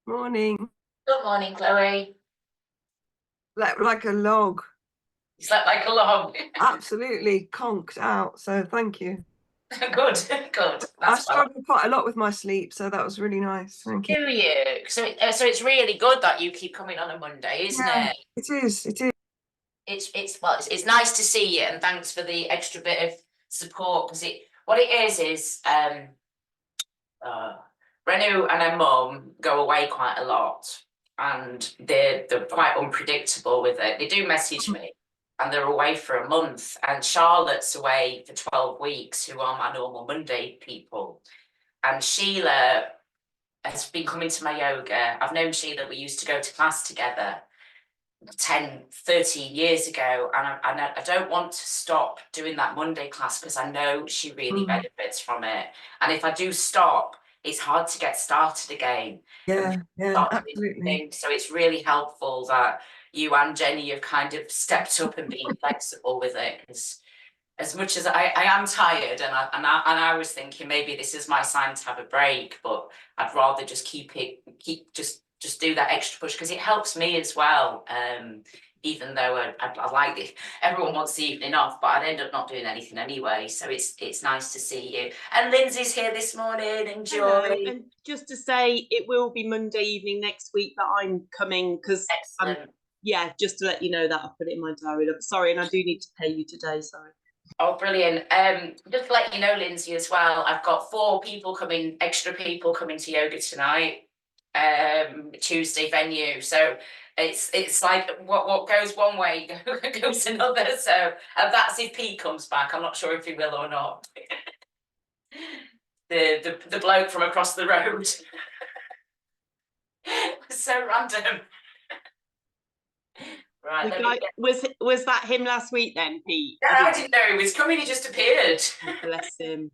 Morning. Good morning, Chloe. Like a log. You slept like a log. Absolutely conked out. So thank you. Good, good. I That's well. struggle quite a lot with my sleep, so that was really nice. Thank you. Do you? So it's really good that you keep coming on a Monday, isn't Yeah, it? it is. It is. It's nice to see you, and thanks for the extra bit of support. Because what it is uh, Renu and her mum go away quite a lot, and they're quite unpredictable with it. They do message me, and they're away for a month. And Charlotte's away for 12 weeks, who are my normal Monday people. And Sheila has been coming to my yoga. I've known Sheila, we used to go to class together 10, 13 years ago. And I don't want to stop doing that Monday class because I know she really Mm. benefits from it. And if I do stop, it's hard to get started again and Yeah, yeah, start doing absolutely. things. So it's really helpful that you and Jenny have kind of stepped up and been flexible with it. Because as much as I am tired, and I was thinking maybe this is my sign to have a break, but I'd rather just just do that extra push because it helps me as well. Even though I like it, everyone wants the evening off, but I'd end up not doing anything anyway. So it's nice to see you. And Lindsay's here this morning. Hello, Enjoy. and just to say, it will be Monday evening next week that I'm coming because Excellent. yeah, just to let you know that I put it in my diary. Sorry, and I do need to pay you today. Sorry. Oh, brilliant. Just to let you know, Lindsay, as well, I've got 4 extra people coming to yoga tonight, Tuesday venue. So it's like what goes one way goes another. So that's if Pete comes back. I'm not sure if he will or not. The bloke from across the road. So random. Right, Was that him last week then, Pete? I didn't know he was coming, he just appeared. Bless him.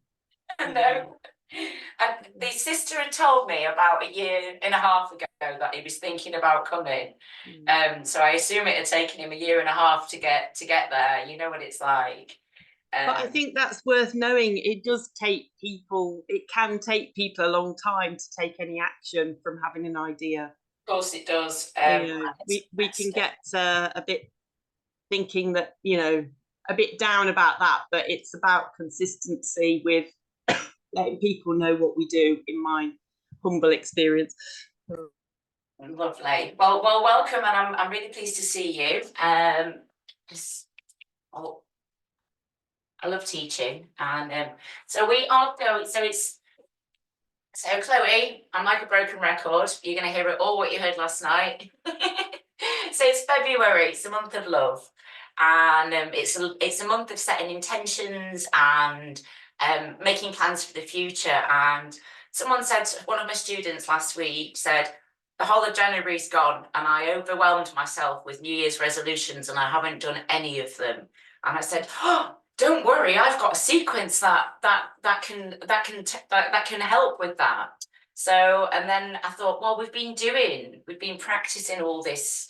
No. And the sister had told me about a year and a half ago that he was thinking about coming. So I assume it had taken him a year and a half to get there. You know what it's like. But I think that's worth knowing. It can take people a long time to take any action from having an idea. Of course it does. We can get a bit thinking that, a bit down about that, but it's about consistency with letting people know what we do, in my humble experience. Lovely. Well, welcome, and I'm really pleased to see you. I love teaching, and so we are going. So Chloe, I'm like a broken record. You're going to hear it all what you heard last night. So it's February. It's the month of love, and it's a month of setting intentions and making plans for the future. And someone said, one of my students last week said, the whole of January's gone, and I overwhelmed myself with New Year's resolutions, and I haven't done any of them. And I said, oh, don't worry, I've got a sequence that can help with that. So, and then I thought, well, we've been practicing all this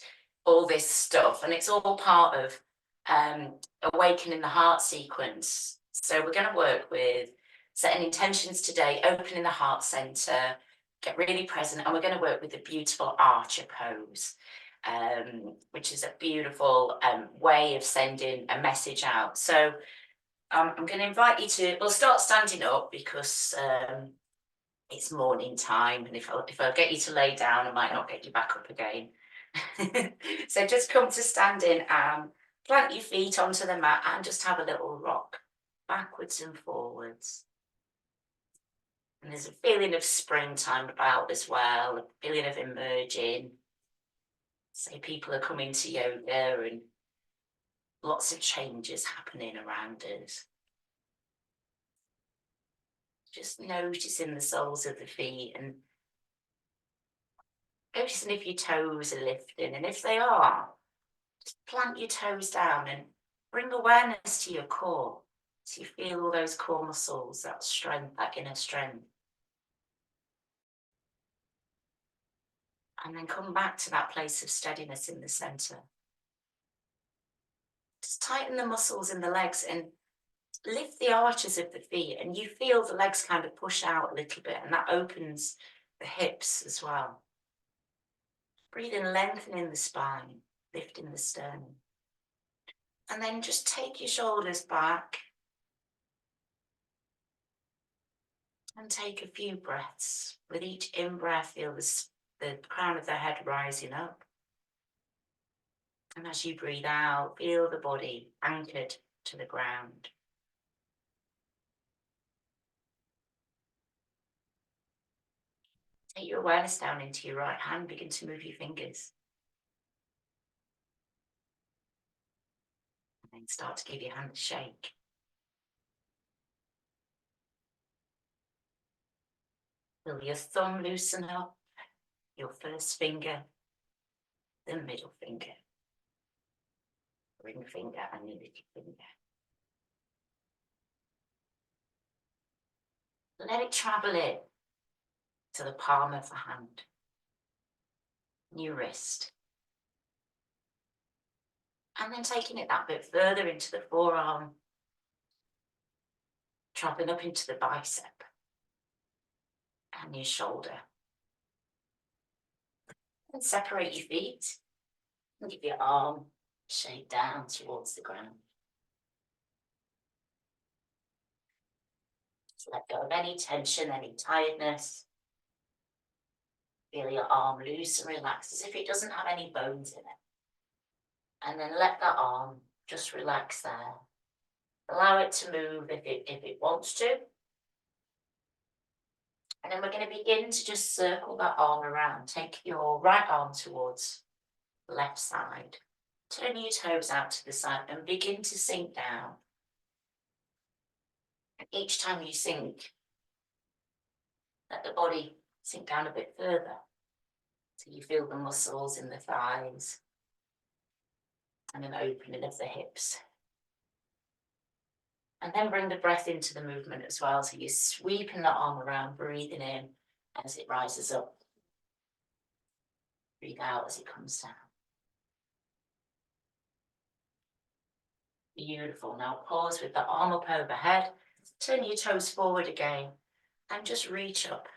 stuff, and it's all part of awakening the heart sequence. So we're going to work with setting intentions today, opening the heart center, get really present, and we're going to work with the beautiful Archer pose. Which is a beautiful way of sending a message out. So I'm going to invite you we'll start standing up because it's morning time, and if I get you to lay down, I might not get you back up again. So just come to standing and plant your feet onto the mat and just have a little rock backwards and forwards. And there's a feeling of springtime about as well, a feeling of emerging. So people are coming to yoga and lots of changes happening around us. Just noticing the soles of the feet and noticing if your toes are lifting, and if they are, just plant your toes down and bring awareness to your core. So you feel all those core muscles, that strength, that inner strength. And then come back to that place of steadiness in the center. Just tighten the muscles in the legs and lift the arches of the feet, and you feel the legs kind of push out a little bit, and that opens the hips as well. Breathe in, lengthening the spine, lifting the sternum. And then just take your shoulders back and take a few breaths. With each in-breath, feel the crown of the head rising up. And as you breathe out, feel the body anchored to the ground. Take your awareness down into your right hand, begin to move your fingers. And then start to give your hand a shake. Feel your thumb loosen up, your first finger, the middle finger, ring finger and your little finger. Let it travel in to the palm of the hand, your wrist. And then taking it that bit further into the forearm, traveling up into the bicep and your shoulder. And separate your feet and give your arm shake down towards the ground. Let go of any tension, any tiredness. Feel your arm loose and relaxed as if it doesn't have any bones in it. And then let that arm just relax there. Allow it to move if it wants to. And then we're going to begin to just circle that arm around. Take your right arm towards the left side. Turn your toes out to the side and begin to sink down. And each time you sink, let the body sink down a bit further. So you feel the muscles in the thighs and an opening of the hips. And then bring the breath into the movement as well. So you're sweeping the arm around, breathing in as it rises up. Breathe out as it comes down. Beautiful. Now pause with the arm up overhead. Turn your toes forward again and just reach up.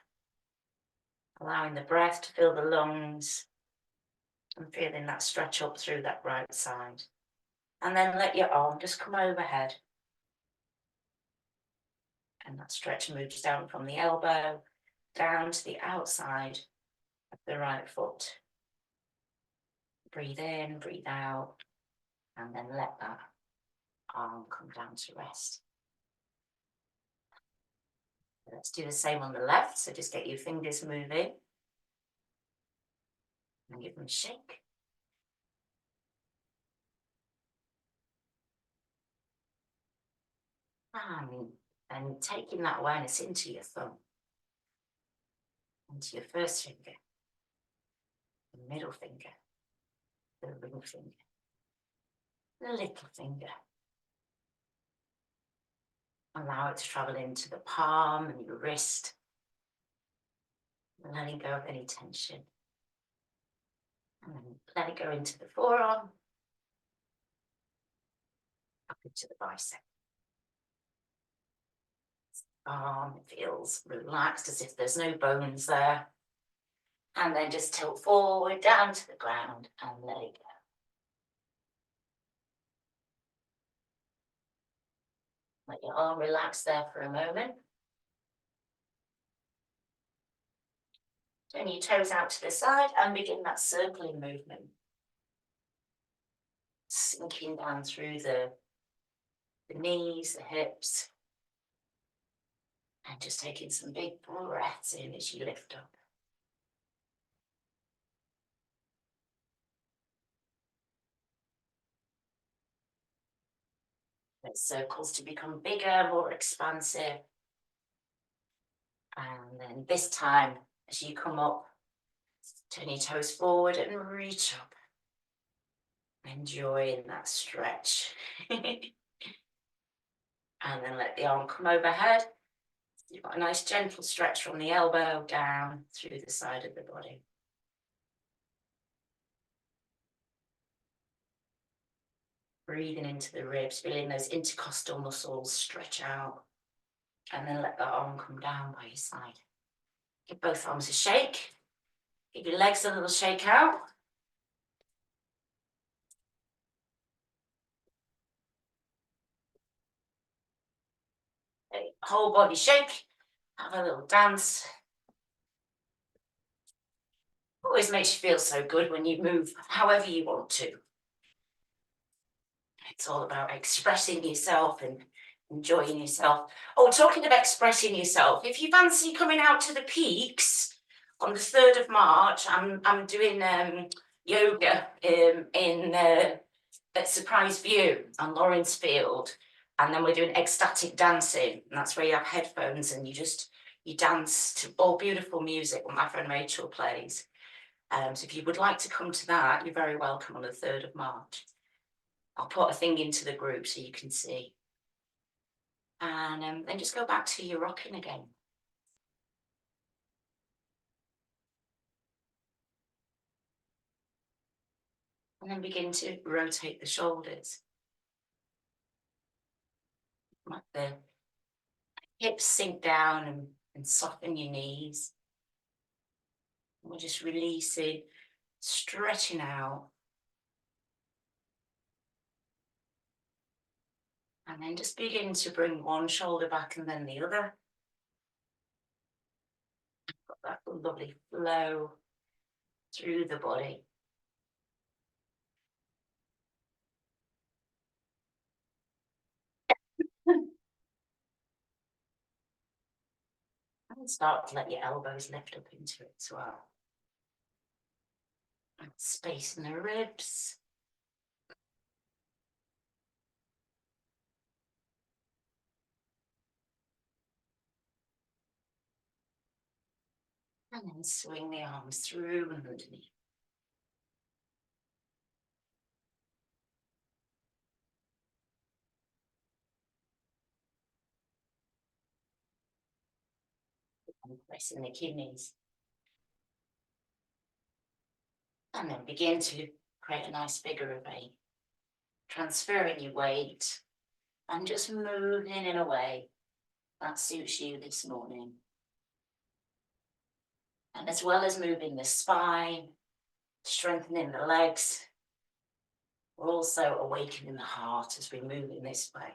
Allowing the breath to fill the lungs and feeling that stretch up through that right side. And then let your arm just come overhead. And that stretch moves down from the elbow down to the outside of the right foot. Breathe in, breathe out, and then let that arm come down to rest. Let's do the same on the left. So just get your fingers moving and give them a shake. And taking that awareness into your thumb, into your first finger, the middle finger, the ring finger, the little finger. Allow it to travel into the palm and your wrist, letting go of any tension. And then let it go into the forearm, up into the bicep. Arm feels relaxed as if there's no bones there. And then just tilt forward down to the ground and let it go. Let your arm relax there for a moment. Turn your toes out to the side and begin that circling movement. Sinking down through the knees, the hips. And just taking some big breaths in as you lift up. Let circles to become bigger, more expansive. And then this time, as you come up, turn your toes forward and reach up. Enjoying that stretch. And then let the arm come overhead. You've got a nice gentle stretch from the elbow down through the side of the body. Breathing into the ribs, feeling those intercostal muscles stretch out. And then let that arm come down by your side. Give both arms a shake. Give your legs a little shake out. Whole body shake. Have a little dance. Always makes you feel so good when you move however you want to. It's all about expressing yourself and enjoying yourself. Oh, talking of expressing yourself, if you fancy coming out to the peaks on the 3rd of March, I'm doing yoga at Surprise View on Lawrence Field, and then we're doing ecstatic dancing, and that's where you have headphones and you dance to all beautiful music that my friend Rachel plays. So if you would like to come to that, you're very welcome on the 3rd of March. I'll put a thing into the group so you can see. And then just go back to your rocking again. And then begin to rotate the shoulders. Let the hips sink down and soften your knees. And we're just releasing, stretching out. And then just begin to bring one shoulder back and then the other. Got that lovely flow through the body. And start to let your elbows lift up into it as well. And space in the ribs. And then swing the arms through and underneath. And pressing the kidneys. And then begin to create a nice figure of 8. Transferring your weight and just moving in a way that suits you this morning. And as well as moving the spine, strengthening the legs, we're also awakening the heart as we move in this way.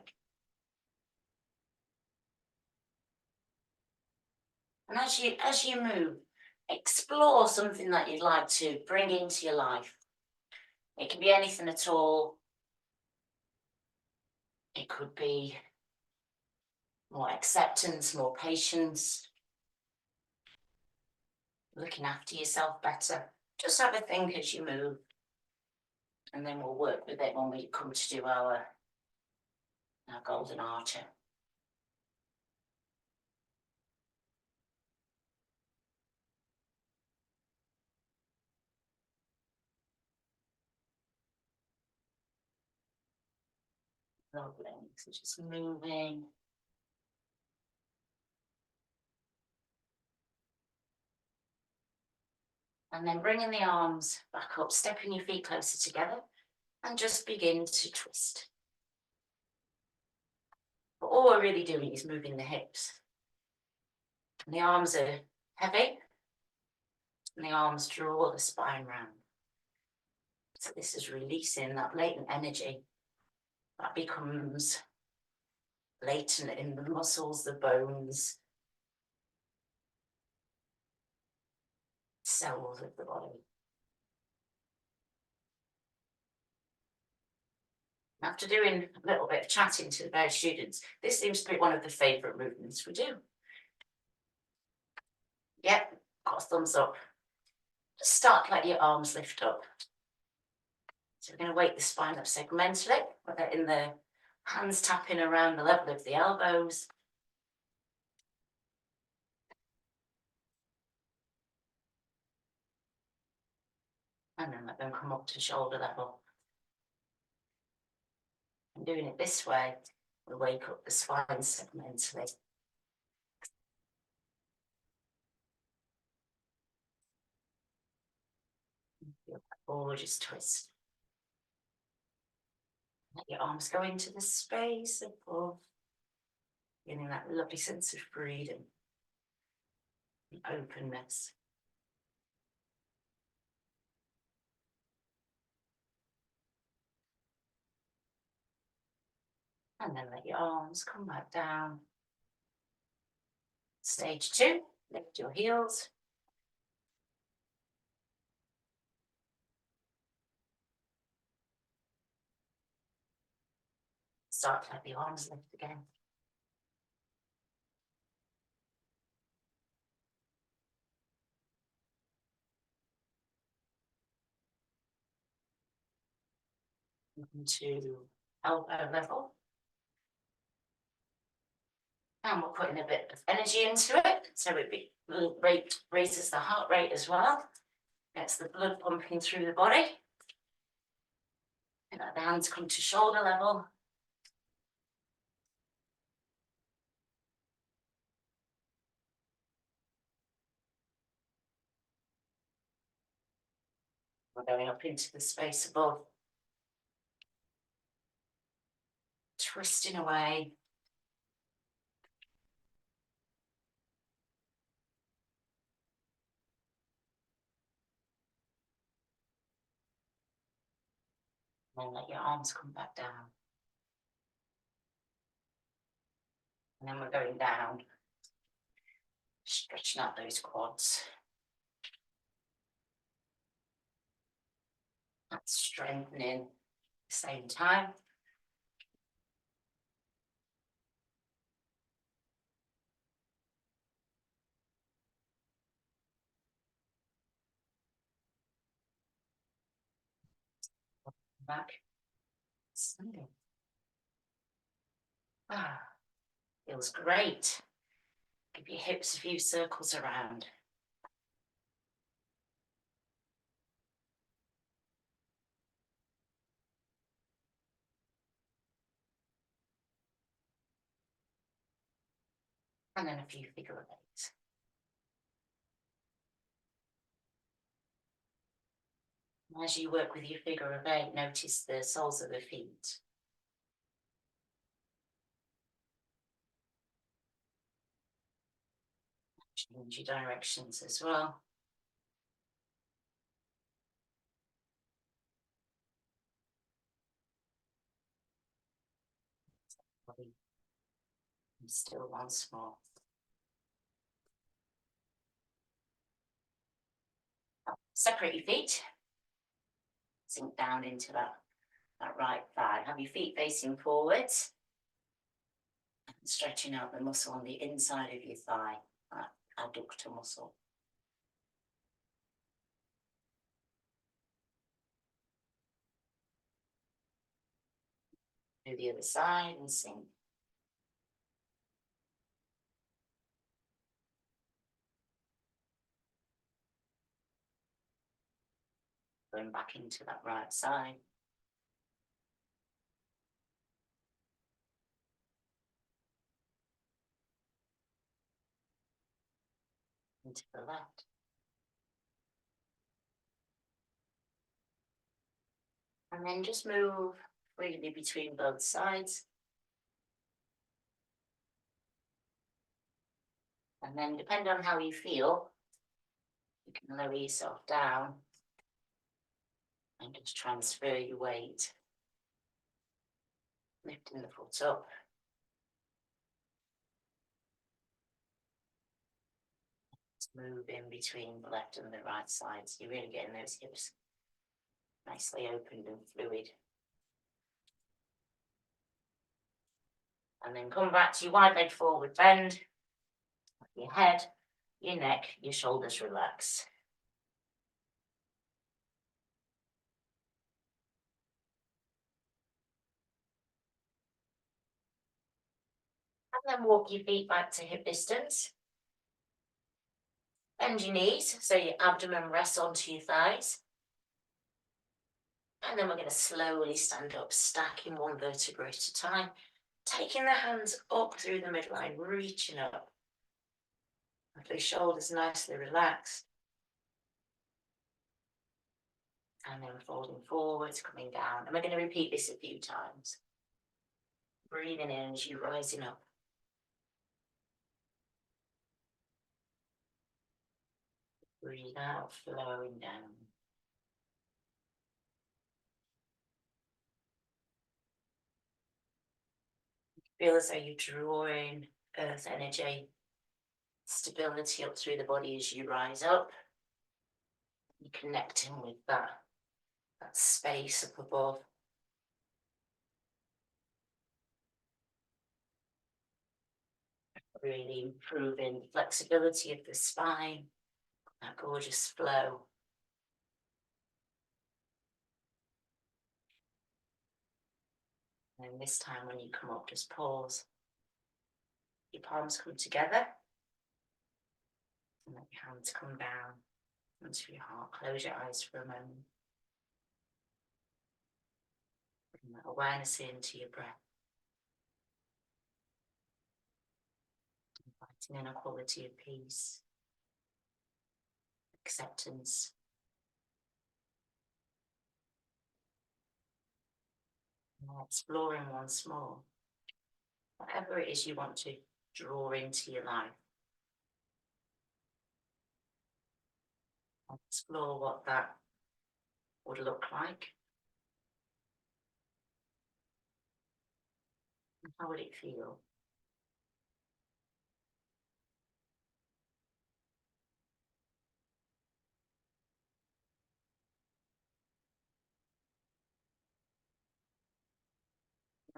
And as you move, explore something that you'd like to bring into your life. It can be anything at all. It could be more acceptance, more patience, looking after yourself better. Just have a think as you move. And then we'll work with it when we come to do our golden archer. Lovely. So just moving. And then bringing the arms back up, stepping your feet closer together, and just begin to twist. But all we're really doing is moving the hips. And the arms are heavy, and the arms draw the spine round. So this is releasing that latent energy that becomes latent in the muscles, the bones, cells of the body. After doing a little bit of chatting to the various students, this seems to be one of the favourite movements we do. Yep, got a thumbs up. Just start to let your arms lift up. So we're going to wake the spine up segmentally, letting the hands tapping around the level of the elbows. And then let them come up to shoulder level. And doing it this way, we wake up the spine segmentally. Feel that gorgeous twist. Let your arms go into the space above, getting that lovely sense of freedom and openness. And then let your arms come back down. Stage 2, lift your heels. Start to let the arms lift again. To elbow level. And we're putting a bit of energy into it, so it raises the heart rate as well. Gets the blood pumping through the body. And let the hands come to shoulder level. We're going up into the space above. Twisting away. And let your arms come back down. And then we're going down, stretching out those quads. That's strengthening at the same time. Back. Standing. Ah, feels great. Give your hips a few circles around. And then a few figure of eights. As you work with your figure of 8, notice the soles of the feet. Change your directions as well. And still once more. Separate your feet. Sink down into that right thigh. Have your feet facing forwards. And stretching out the muscle on the inside of your thigh, that adductor muscle. Do the other side and sink. Going back into that right side. Into the left. And then just move freely between both sides. And then depending on how you feel, you can lower yourself down and just transfer your weight. Lifting the foot up. Just move in between the left and the right sides. You're really getting those hips nicely opened and fluid. And then come back to your wide leg forward bend. Your head, your neck, your shoulders relax. And then walk your feet back to hip distance. Bend your knees so your abdomen rests onto your thighs. And then we're going to slowly stand up, stacking one vertebra at a time. Taking the hands up through the midline, reaching up. With the shoulders nicely relaxed. And then folding forwards, coming down. And we're going to repeat this a few times. Breathing in as you're rising up. Breathe out, flowing down. Feel as though you're drawing earth energy, stability up through the body as you rise up. You're connecting with that space up above. Really improving the flexibility of the spine, that gorgeous flow. And this time when you come up, just pause. Your palms come together. And let your hands come down onto your heart. Close your eyes for a moment. Bring that awareness into your breath. Inviting in a quality of peace, acceptance. And exploring once more whatever it is you want to draw into your life. Explore what that would look like. And how would it feel?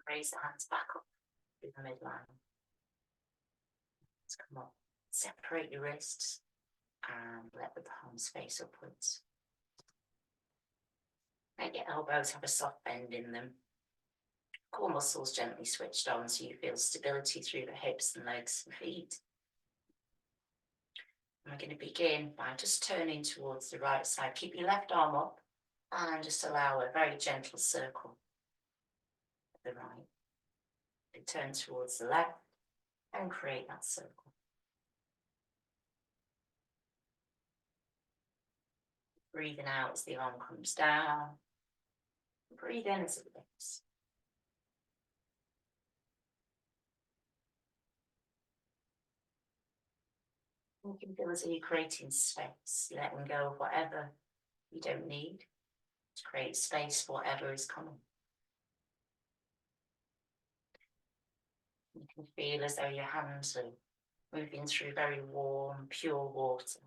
Raise the hands back up through the midline. Let's come up. Separate your wrists and let the palms face upwards. Let your elbows have a soft bend in them. Core muscles gently switched on so you feel stability through the hips and legs and feet. And we're going to begin by just turning towards the right side. Keep your left arm up and just allow a very gentle circle at the right. And turn towards the left and create that circle. Breathing out as the arm comes down. Breathe in as it lifts. You can feel as if you're creating space, letting go of whatever you don't need to create space for whatever is coming. You can feel as though your hands are moving through very warm, pure water.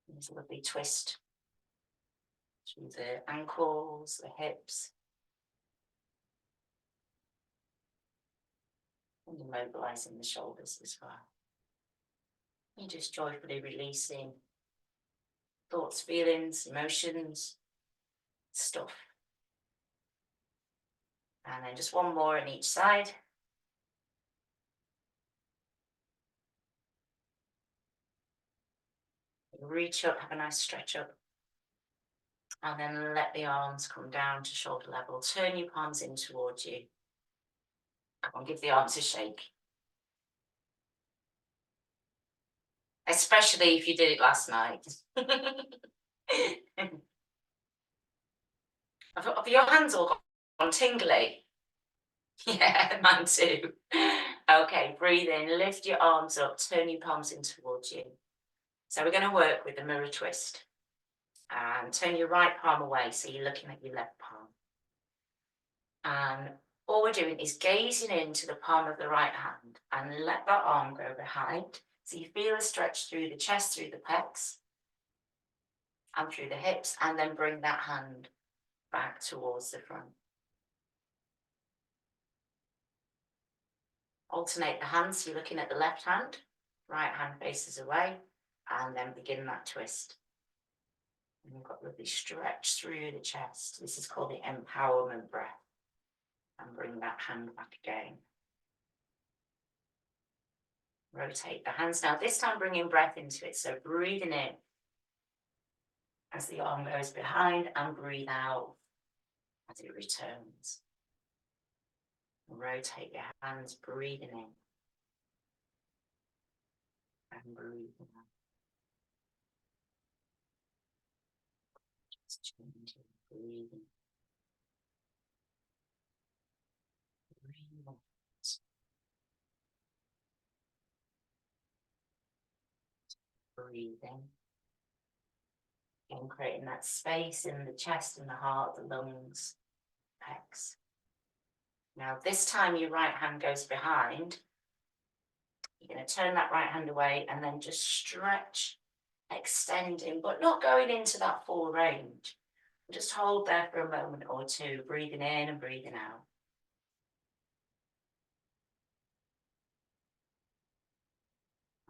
There's a lovely twist through the ankles, the hips, and immobilizing the shoulders as well. You're just joyfully releasing thoughts, feelings, emotions, stuff. And then just one more on each side. Reach up, have a nice stretch up. And then let the arms come down to shoulder level. Turn your palms in towards you. Come on, give the arms a shake. Especially if you did it last night. Have your hands all gone tingly? Yeah, mine too. Okay, breathe in, lift your arms up, turn your palms in towards you. So we're going to work with the mirror twist. And turn your right palm away so you're looking at your left palm. And all we're doing is gazing into the palm of the right hand and let that arm go behind. So you feel a stretch through the chest, through the pecs, and through the hips, and then bring that hand back towards the front. Alternate the hands, so you're looking at the left hand, right hand faces away, and then begin that twist. And you've got a lovely stretch through the chest. This is called the empowerment breath. And bring that hand back again. Rotate the hands now, this time bringing breath into it. So breathing in as the arm goes behind and breathe out as it returns. Rotate your hands, breathing in and breathing out. Just changing, breathing. Breathe out. Breathing. And creating that space in the chest and the heart, the lungs, pecs. Now, this time your right hand goes behind. You're going to turn that right hand away and then just stretch, extending, but not going into that full range. Just hold there for a moment or two, breathing in and breathing out.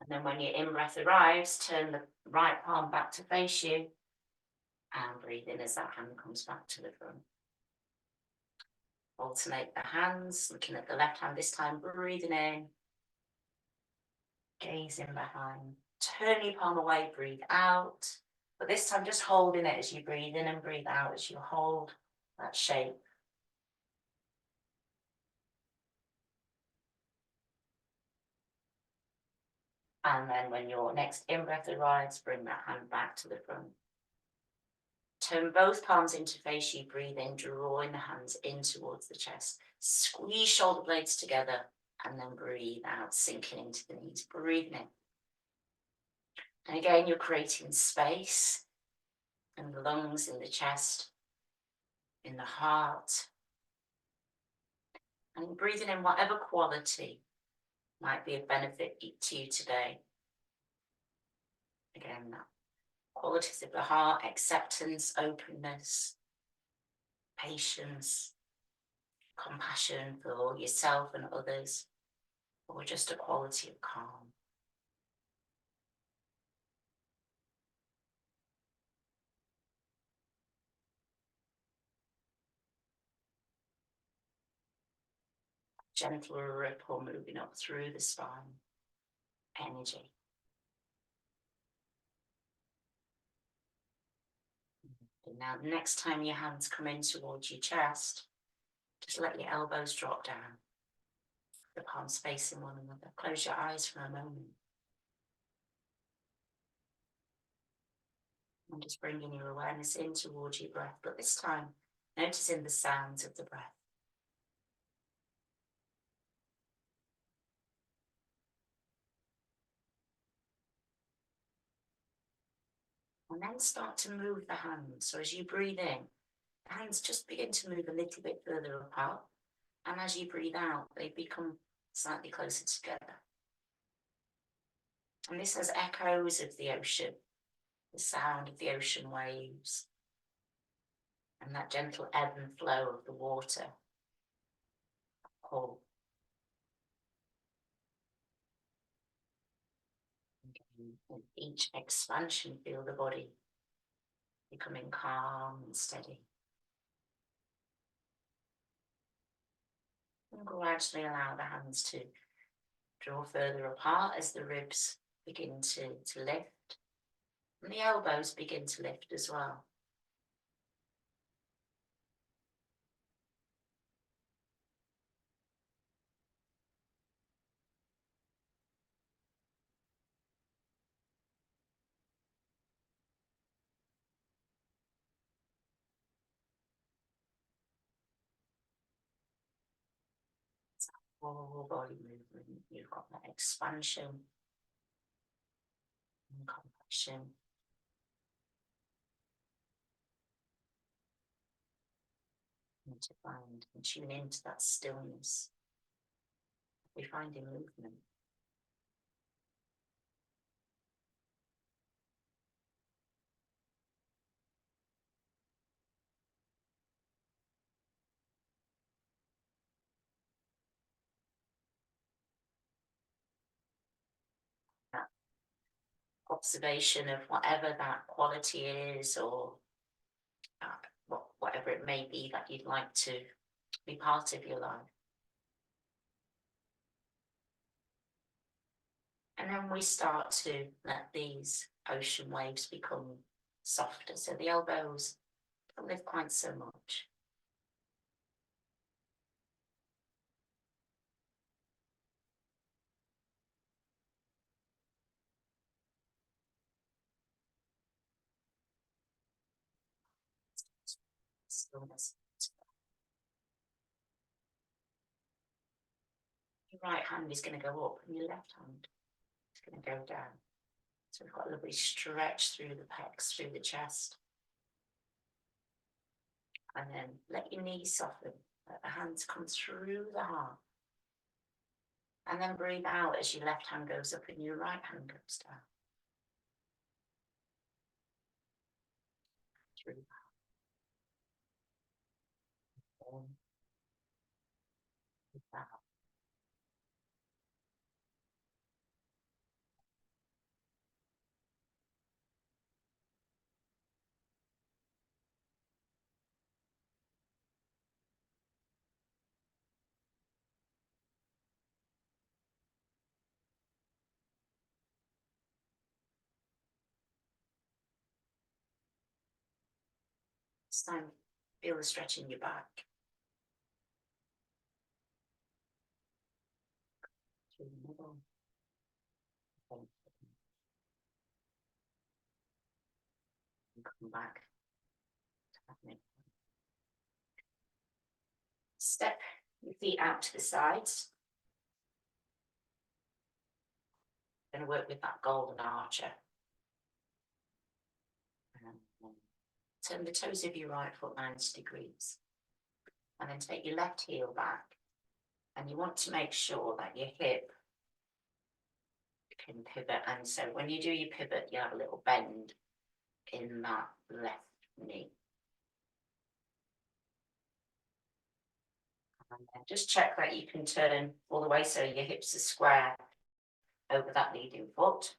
And then when your in-breath arrives, turn the right palm back to face you and breathe in as that hand comes back to the front. Alternate the hands, looking at the left hand this time, breathing in, gazing behind. Turn your palm away, breathe out. But this time just holding it as you breathe in and breathe out as you hold that shape. And then when your next in-breath arrives, bring that hand back to the front. Turn both palms into face you, breathe in, drawing the hands in towards the chest. Squeeze shoulder blades together and then breathe out, sinking into the knees, breathing in. And again, you're creating space in the lungs, in the chest, in the heart. And breathing in whatever quality might be of benefit to you today. Again, that qualities of the heart, acceptance, openness, patience, compassion for yourself and others, or just a quality of calm. Gentle ripple moving up through the spine, energy. And now the next time your hands come in towards your chest, just let your elbows drop down, the palms facing one another. Close your eyes for a moment. And just bringing your awareness in towards your breath, but this time noticing the sounds of the breath. And then start to move the hands. So as you breathe in, the hands just begin to move a little bit further apart. And as you breathe out, they become slightly closer together. And this has echoes of the ocean, the sound of the ocean waves, and that gentle ebb and flow of the water. Pull. With each expansion, feel the body becoming calm and steady. And gradually allow the hands to draw further apart as the ribs begin to lift. And the elbows begin to lift as well. Whole body movement, you've got that expansion and compression. And to find and tune into that stillness we find in movement. That observation of whatever that quality is, or whatever it may be that you'd like to be part of your life. And then we start to let these ocean waves become softer. So the elbows don't lift quite so much. Stillness. Your right hand is going to go up and your left hand is going to go down. So we've got a lovely stretch through the pecs, through the chest. And then let your knees soften. Let the hands come through the heart. And then breathe out as your left hand goes up and your right hand goes down. Through the heart. In, out. This time, feel the stretch in your back. Through the middle. And come back. Step your feet out to the sides. Going to work with that golden archer. Turn the toes of your right foot 90 degrees. And then take your left heel back. And you want to make sure that your hip can pivot. And so when you do your pivot, you have a little bend in that left knee. And then just check that you can turn all the way so your hips are square over that leading foot.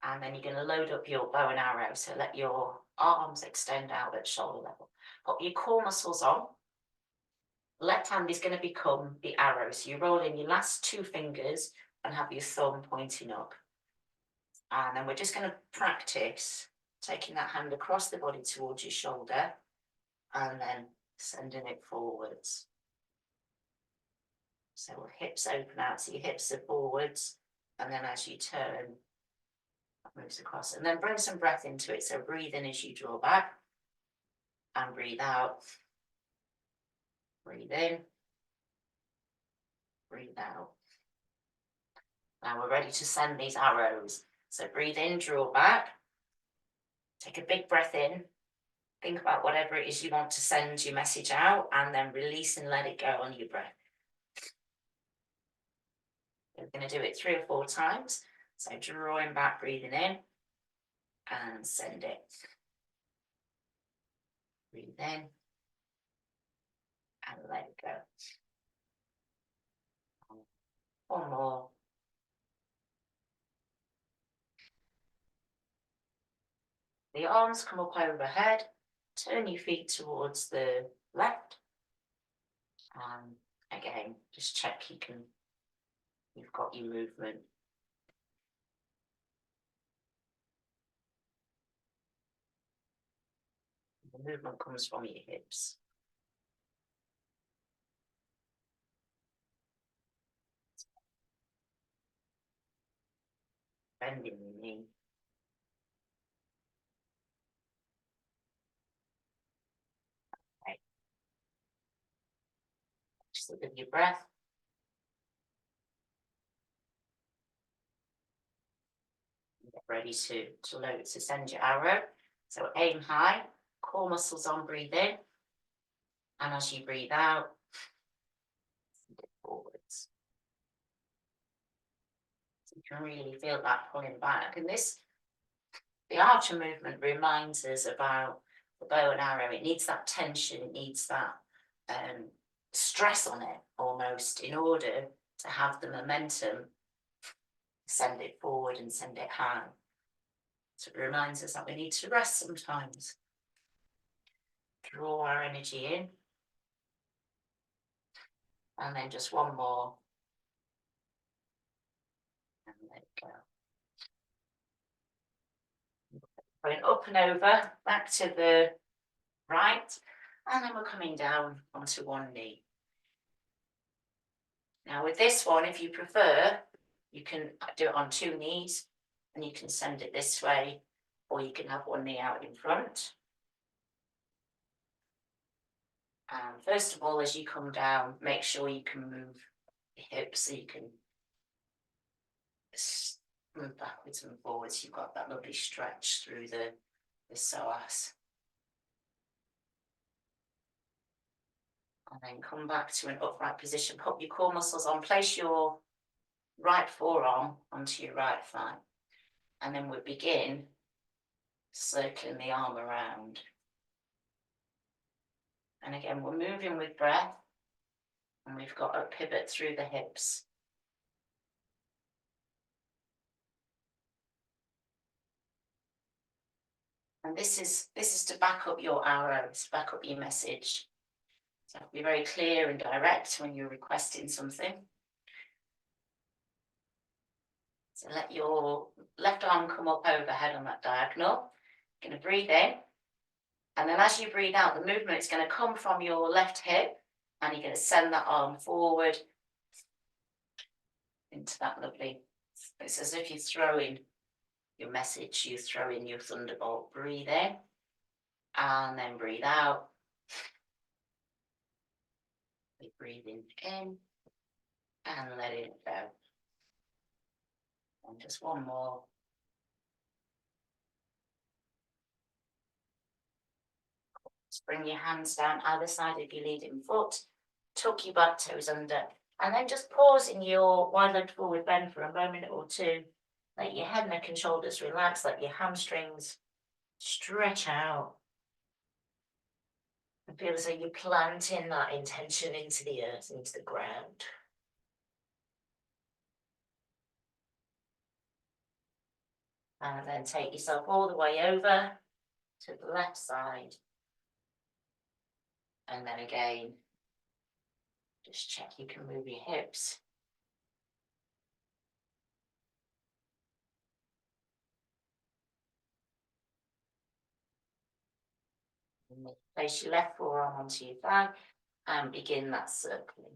And then you're going to load up your bow and arrow. So let your arms extend out at shoulder level. Put your core muscles on. Left hand is going to become the arrow. So you roll in your last two fingers and have your thumb pointing up. And then we're just going to practice taking that hand across the body towards your shoulder and then sending it forwards. So hips open out, so your hips are forwards. And then as you turn, that moves across. And then bring some breath into it. So breathe in as you draw back and breathe out. Breathe in. Breathe out. Now we're ready to send these arrows. So breathe in, draw back. Take a big breath in. Think about whatever it is you want to send your message out and then release and let it go on your breath. We're going to do it 3 or 4 times. So drawing back, breathing in and send it. Breathe in and let it go. One more. The arms come up overhead. Turn your feet towards the left. And again, just check you've got your movement. The movement comes from your hips. Bending your knee. Okay. Just look at your breath. Get ready to load, to send your arrow. So aim high, core muscles on, breathe in. And as you breathe out, send it forwards. So you can really feel that pulling back. And the archer movement reminds us about the bow and arrow. It needs that tension, it needs that stress on it almost in order to have the momentum, send it forward and send it high. So it reminds us that we need to rest sometimes. Draw our energy in. And then just one more. And let it go. Going up and over, back to the right. And then we're coming down onto one knee. Now with this one, if you prefer, you can do it on 2 knees and you can send it this way, or you can have one knee out in front. And first of all, as you come down, make sure you can move your hips so you can move backwards and forwards. You've got that lovely stretch through the psoas. And then come back to an upright position. Pop your core muscles on. Place your right forearm onto your right thigh. And then we begin circling the arm around. And again, we're moving with breath. And we've got a pivot through the hips. And this is to back up your arrows, back up your message. So be very clear and direct when you're requesting something. So let your left arm come up overhead on that diagonal. You're going to breathe in. And then as you breathe out, the movement is going to come from your left hip. And you're going to send that arm forward into that lovely. It's as if you're throwing your message, you throw in your thunderbolt. Breathe in. And then breathe out. We're breathing in. And let it go. And just one more. Just bring your hands down either side of your leading foot. Tuck your back toes under. And then just pause in your wide-legged forward bend for a moment or two. Let your head, neck and shoulders relax. Let your hamstrings stretch out. And feel as though you're planting that intention into the earth, into the ground. And then take yourself all the way over to the left side. And then again, just check you can move your hips. Place your left forearm onto your thigh and begin that circling.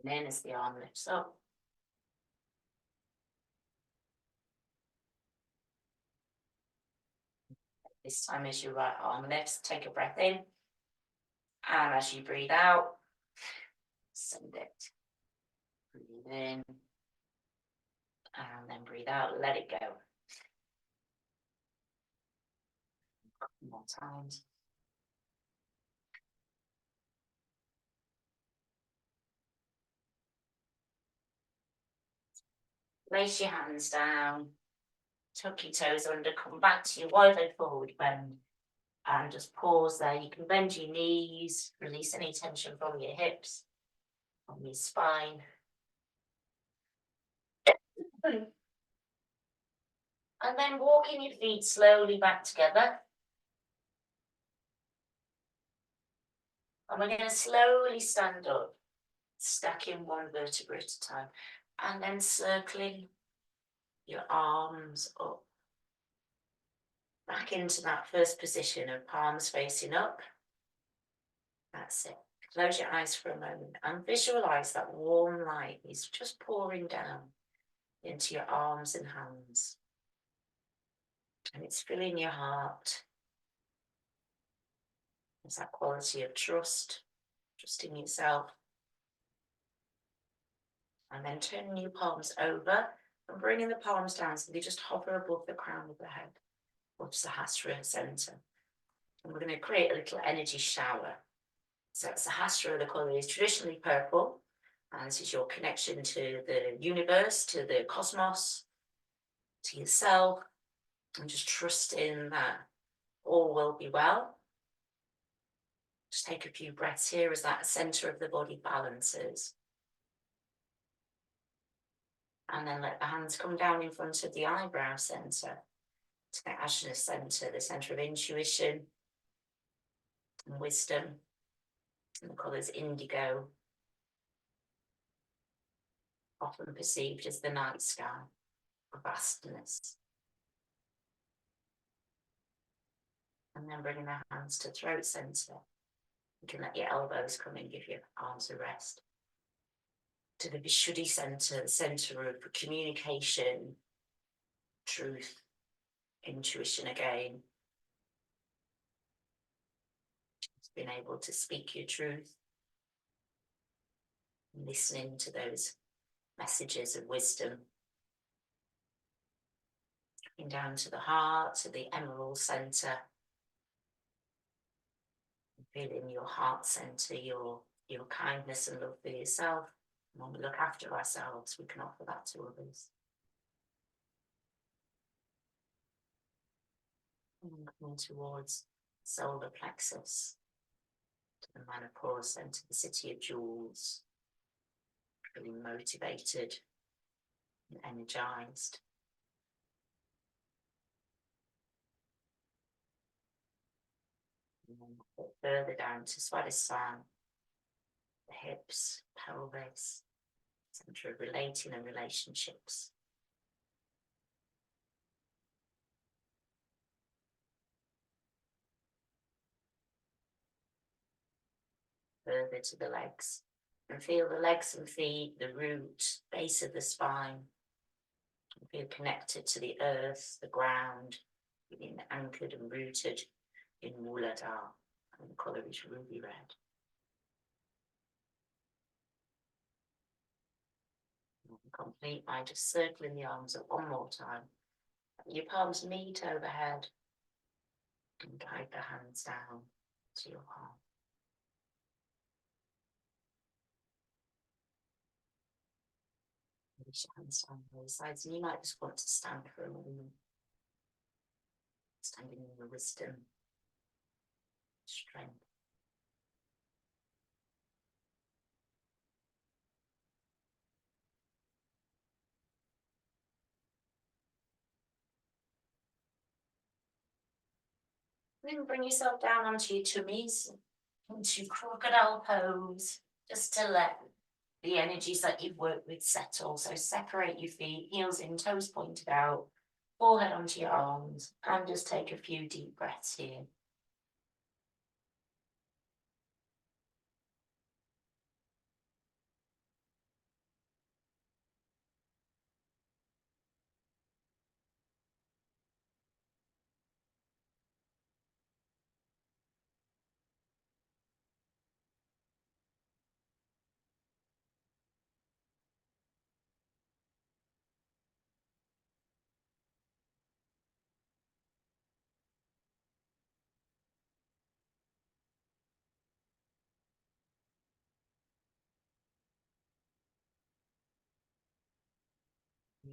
And then as the arm lifts up. This time as your right arm lifts, take a breath in. And as you breathe out, send it. Breathe in. And then breathe out, let it go. A couple more times. Place your hands down. Tuck your toes under, come back to your wide-legged forward bend. And just pause there. You can bend your knees, release any tension from your hips, from your spine. And then walking your feet slowly back together. And we're going to slowly stand up, stacking one vertebra at a time. And then circling your arms up. Back into that first position of palms facing up. That's it. Close your eyes for a moment and visualize that warm light is just pouring down into your arms and hands. And it's filling your heart. There's that quality of trust, trusting yourself. And then turning your palms over and bringing the palms down so they just hover above the crown of the head, or Sahasrara center. And we're going to create a little energy shower. So Sahasrara, the colour is traditionally purple. And this is your connection to the universe, to the cosmos, to yourself. And just trusting that all will be well. Just take a few breaths here as that center of the body balances. And then let the hands come down in front of the eyebrow center, to the Ajna center, the center of intuition and wisdom. And the colour is indigo, often perceived as the night sky of vastness. And then bringing the hands to throat center. You can let your elbows come and give your arms a rest. To the Vishuddhi center, the center of communication, truth, intuition again. Just being able to speak your truth. Listening to those messages of wisdom Dropping down to the heart, to the emerald center. Feeling your heart center, your kindness and love for yourself. And when we look after ourselves, we can offer that to others. And coming towards solar plexus, to the menopause center, the city of jewels. Feeling motivated and energized. And then a bit further down to Swadhisthana, the hips, pelvis, center of relating and relationships. Further to the legs, and feel the legs and feet, the root, base of the spine. And feel connected to the earth, the ground, being anchored and rooted in Muladhara, and the colour is ruby red. And complete by just circling the arms up one more time. Your palms meet overhead, and guide the hands down to your heart. Release your hands down both sides, and you might just want to stand for a moment. Standing in your wisdom, strength. Then bring yourself down onto your tummies, into crocodile pose, just to let the energies that you've worked with settle. So separate your feet, heels in, toes pointed out, forehead onto your arms, and just take a few deep breaths here.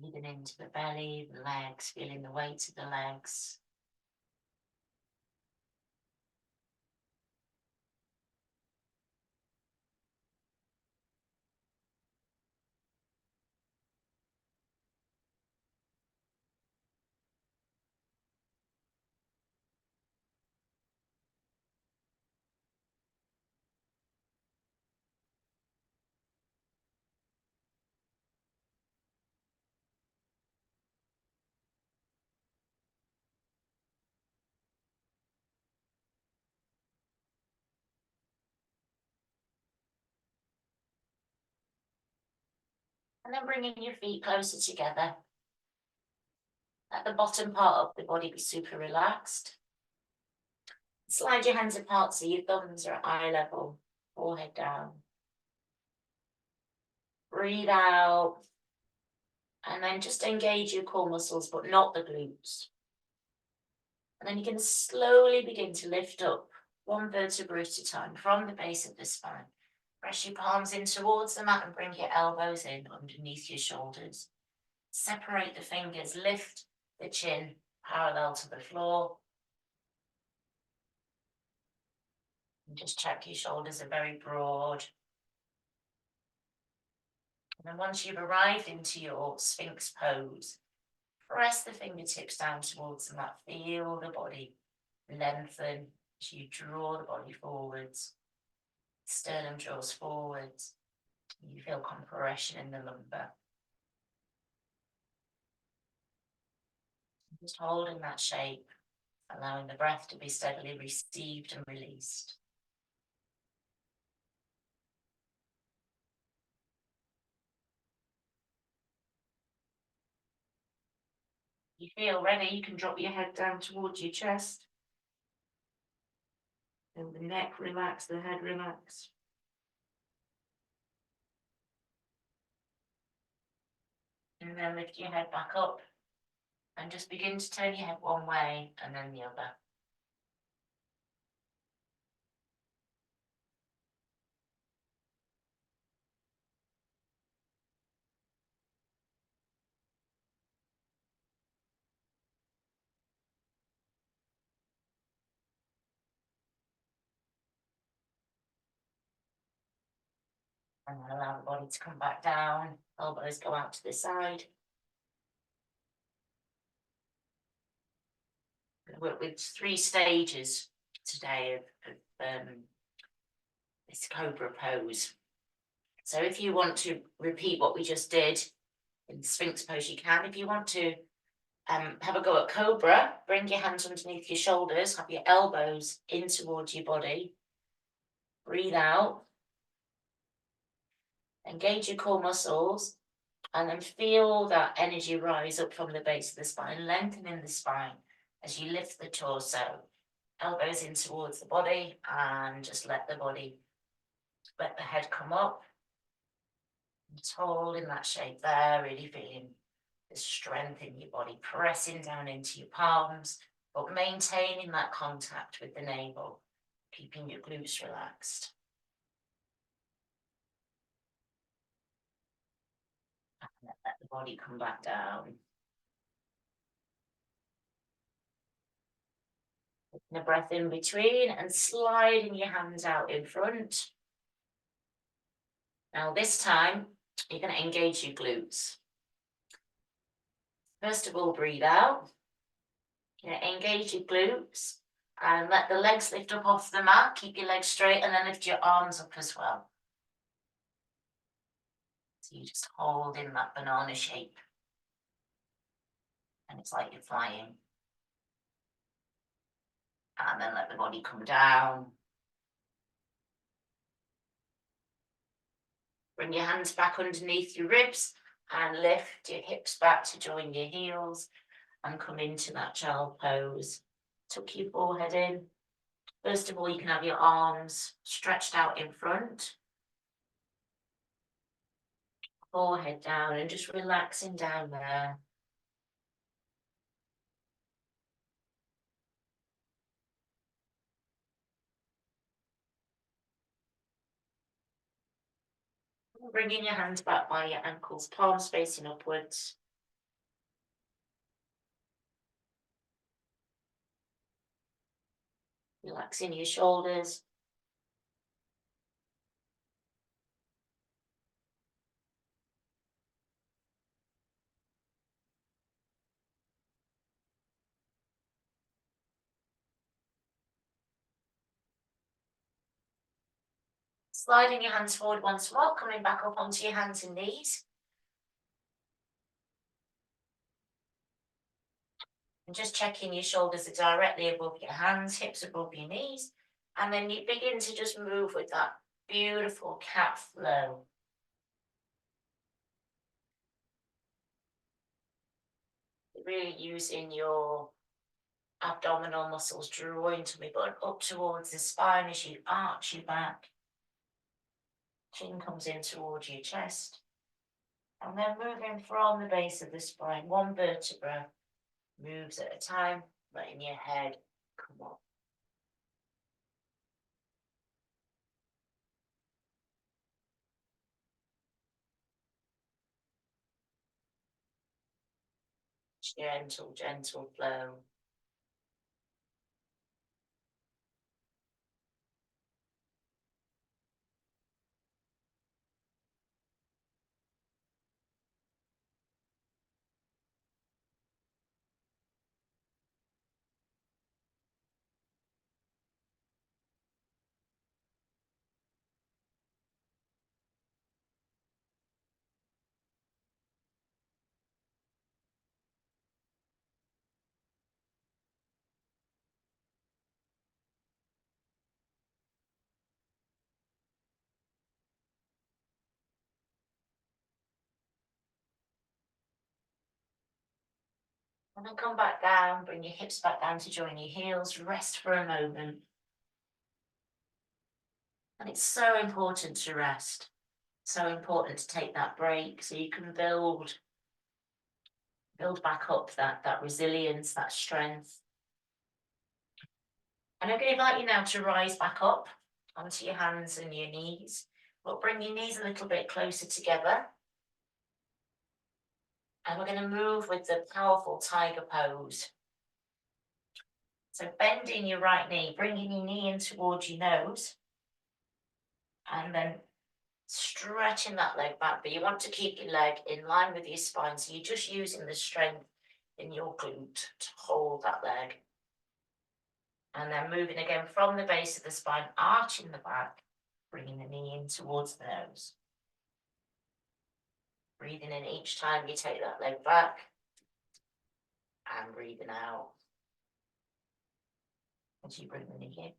Breathing into the belly, the legs, feeling the weight of the legs. And then bringing your feet closer together. Let the bottom part of the body be super relaxed. Slide your hands apart so your thumbs are at eye level, forehead down. Breathe out. And then just engage your core muscles, but not the glutes. And then you can slowly begin to lift up one vertebra at a time from the base of the spine. Press your palms in towards the mat and bring your elbows in underneath your shoulders. Separate the fingers, lift the chin parallel to the floor. And just check your shoulders are very broad. And then once you've arrived into your Sphinx pose, press the fingertips down towards the mat. Feel the body lengthen as you draw the body forwards. Sternum draws forwards. You feel compression in the lumbar. Just holding that shape, allowing the breath to be steadily received and released. You feel ready, you can drop your head down towards your chest. And the neck relax, the head relax. And then lift your head back up. And just begin to turn your head one way and then the other. And then allow the body to come back down. Elbows go out to the side. We're with 3 stages today of this cobra pose. So if you want to repeat what we just did in Sphinx pose, you can. If you want to have a go at cobra, bring your hands underneath your shoulders, have your elbows in towards your body. Breathe out. Engage your core muscles. And then feel that energy rise up from the base of the spine, lengthening the spine as you lift the torso. Elbows in towards the body and just let the head come up. Just holding that shape there, really feeling the strength in your body, pressing down into your palms, but maintaining that contact with the navel, keeping your glutes relaxed. And let the body come back down. Taking a breath in between and sliding your hands out in front. Now this time, you're going to engage your glutes. First of all, breathe out. You're going to engage your glutes and let the legs lift up off the mat. Keep your legs straight and then lift your arms up as well. So you just hold in that banana shape. And it's like you're flying. And then let the body come down. Bring your hands back underneath your ribs and lift your hips back to join your heels and come into that child pose. Tuck your forehead in. First of all, you can have your arms stretched out in front. Forehead down and just relaxing down there. Bringing your hands back by your ankles, palms facing upwards. Relaxing your shoulders. Sliding your hands forward once more, coming back up onto your hands and knees. And just checking your shoulders are directly above your hands, hips above your knees. And then you begin to just move with that beautiful cat flow. Really using your abdominal muscles, drawing tummy button up towards the spine as you arch your back. Chin comes in towards your chest. And then moving from the base of the spine, one vertebra moves at a time, letting your head come up. Gentle, gentle flow. And then come back down, bring your hips back down to join your heels, rest for a moment. And it's so important to rest, so important to take that break so you can build build back up that resilience, that strength. And I'm going to invite you now to rise back up onto your hands and your knees, but bring your knees a little bit closer together. And we're going to move with the powerful tiger pose. So bending your right knee, bringing your knee in towards your nose, and then stretching that leg back. But you want to keep your leg in line with your spine, so you're just using the strength in your glute to hold that leg. And then moving again from the base of the spine, arching the back, bringing the knee in towards the nose. Breathing in each time you take that leg back, and breathing out as you bring the knee in.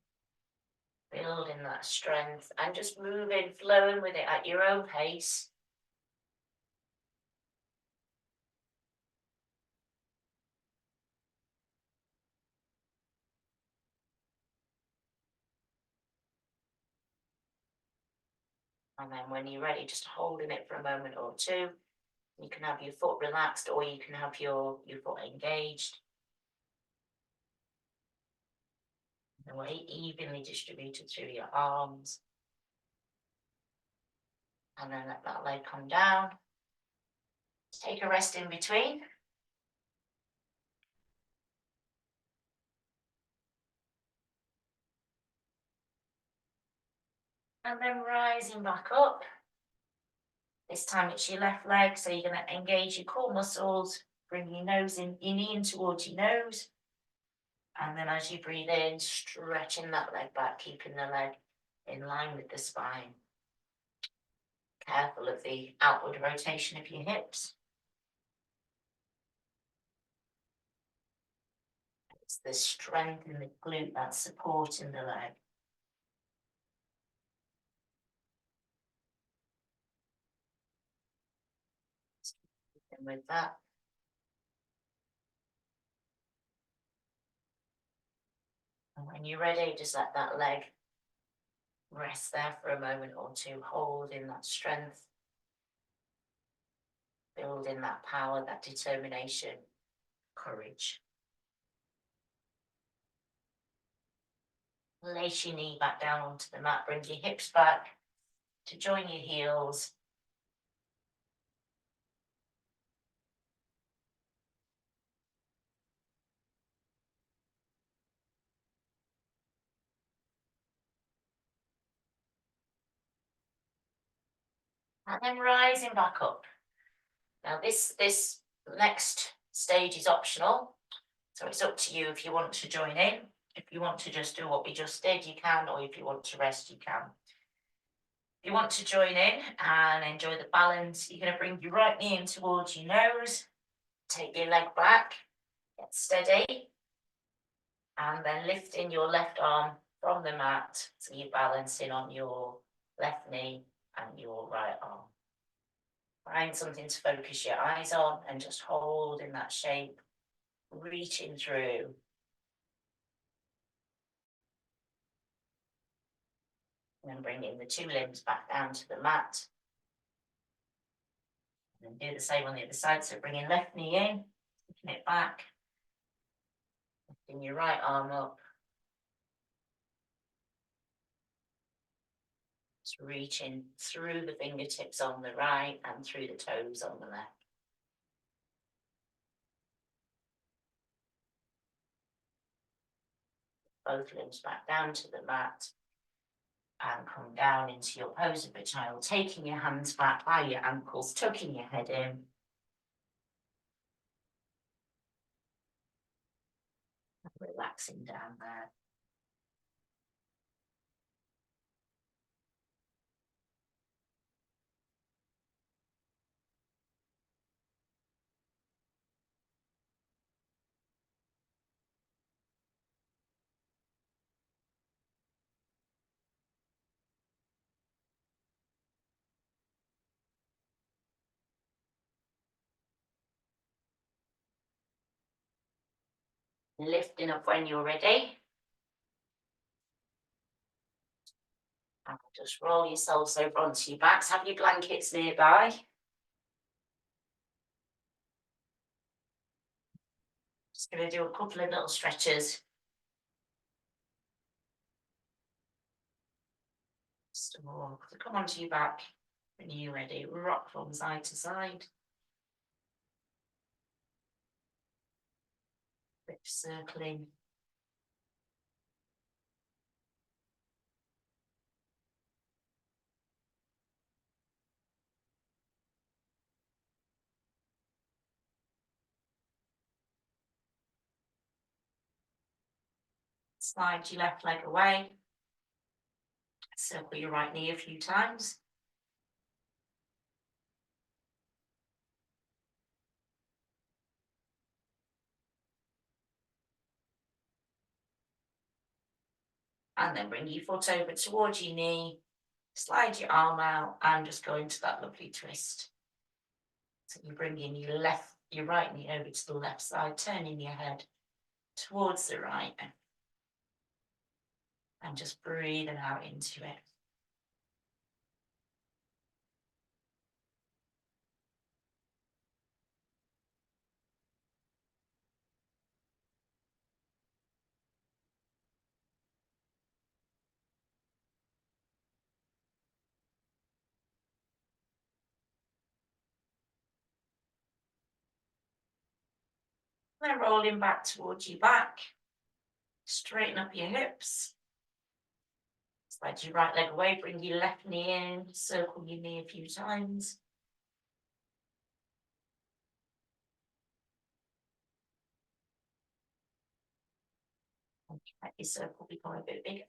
Building that strength and just moving, flowing with it at your own pace. And then when you're ready, just holding it for a moment or two. You can have your foot relaxed, or you can have your foot engaged. The weight evenly distributed through your arms. And then let that leg come down. Take a rest in between. And then rising back up. This time it's your left leg, so you're going to engage your core muscles, bring your nose in, your knee in towards your nose. And then as you breathe in, stretching that leg back, keeping the leg in line with the spine. Careful of the outward rotation of your hips. It's the strength in the glute that's supporting the leg. And with that, and when you're ready, just let that leg rest there for a moment or two, holding that strength, building that power, that determination, courage. Lace your knee back down onto the mat, bring your hips back to join your heels. And then rising back up. Now this next stage is optional, so it's up to you if you want to join in. If you want to just do what we just did, you can, or if you want to rest, you can. If you want to join in and enjoy the balance, you're going to bring your right knee in towards your nose, take your leg back, get steady, and then lifting your left arm from the mat, so you're balancing on your left knee and your right arm. Find something to focus your eyes on and just hold in that shape, reaching through. And then bringing the two limbs back down to the mat. And then do the same on the other side. So bringing left knee in, taking it back, lifting your right arm up. Just reaching through the fingertips on the right and through the toes on the left. Both limbs back down to the mat. And come down into your pose of a child, taking your hands back by your ankles, tucking your head in. Relaxing down there. Lifting up when you're ready. And just roll yourselves over onto your backs. Have your blankets nearby. Just going to do a couple of little stretches. Just more. So come onto your back when you're ready. Rock from side to side. Bit of circling. Slide your left leg away. Circle your right knee a few times. And then bring your foot over towards your knee. Slide your arm out and just go into that lovely twist. So you're bringing your right knee over to the left side, turning your head towards the right. And just breathing out into it. Then rolling back towards your back. Straighten up your hips. Slide your right leg away, bring your left knee in, circle your knee a few times. Let your circle become a bit bigger.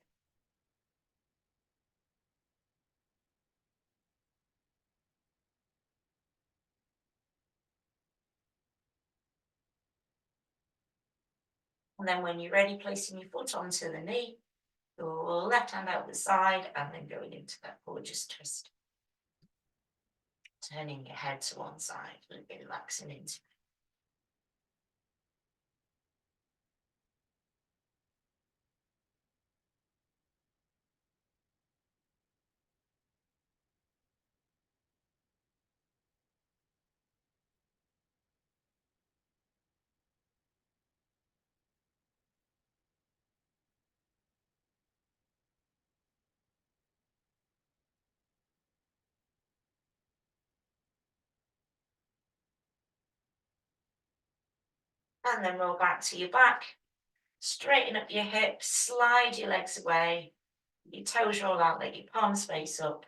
And then when you're ready, placing your foot onto the knee, your left hand out the side, and then going into that gorgeous twist. Turning your head to one side and relaxing into it. And then roll back to your back. Straighten up your hips, slide your legs away. Your toes roll out, let your palms face up.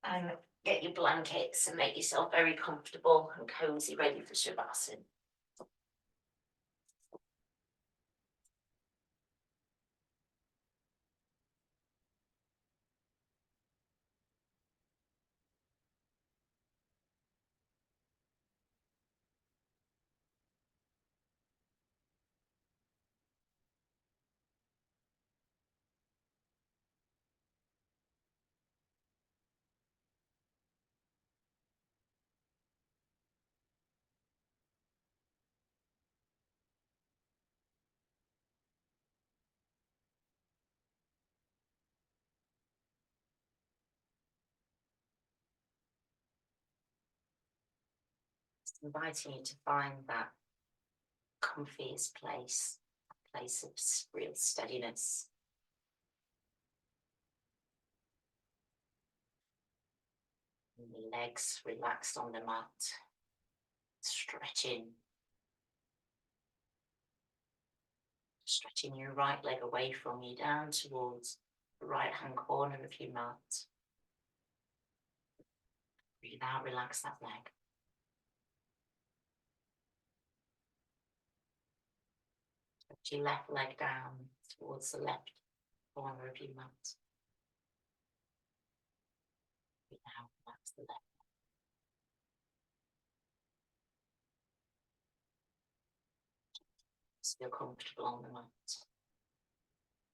And get your blankets and make yourself very comfortable and cozy, ready for Shavasana. Inviting you to find that comfiest place, a place of real steadiness. And the legs relaxed on the mat, stretching your right leg away from you down towards the right hand corner of your mat. Breathe out, relax that leg. Stretch your left leg down towards the left corner of your mat. Breathe out, relax the left. Just feel comfortable on the mat.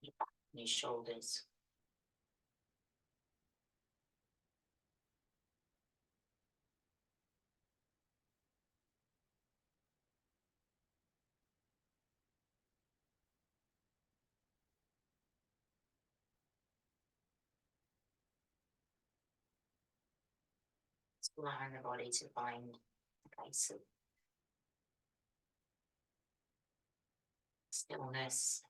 Your back and your shoulders. Allowing the body to find a place of stillness.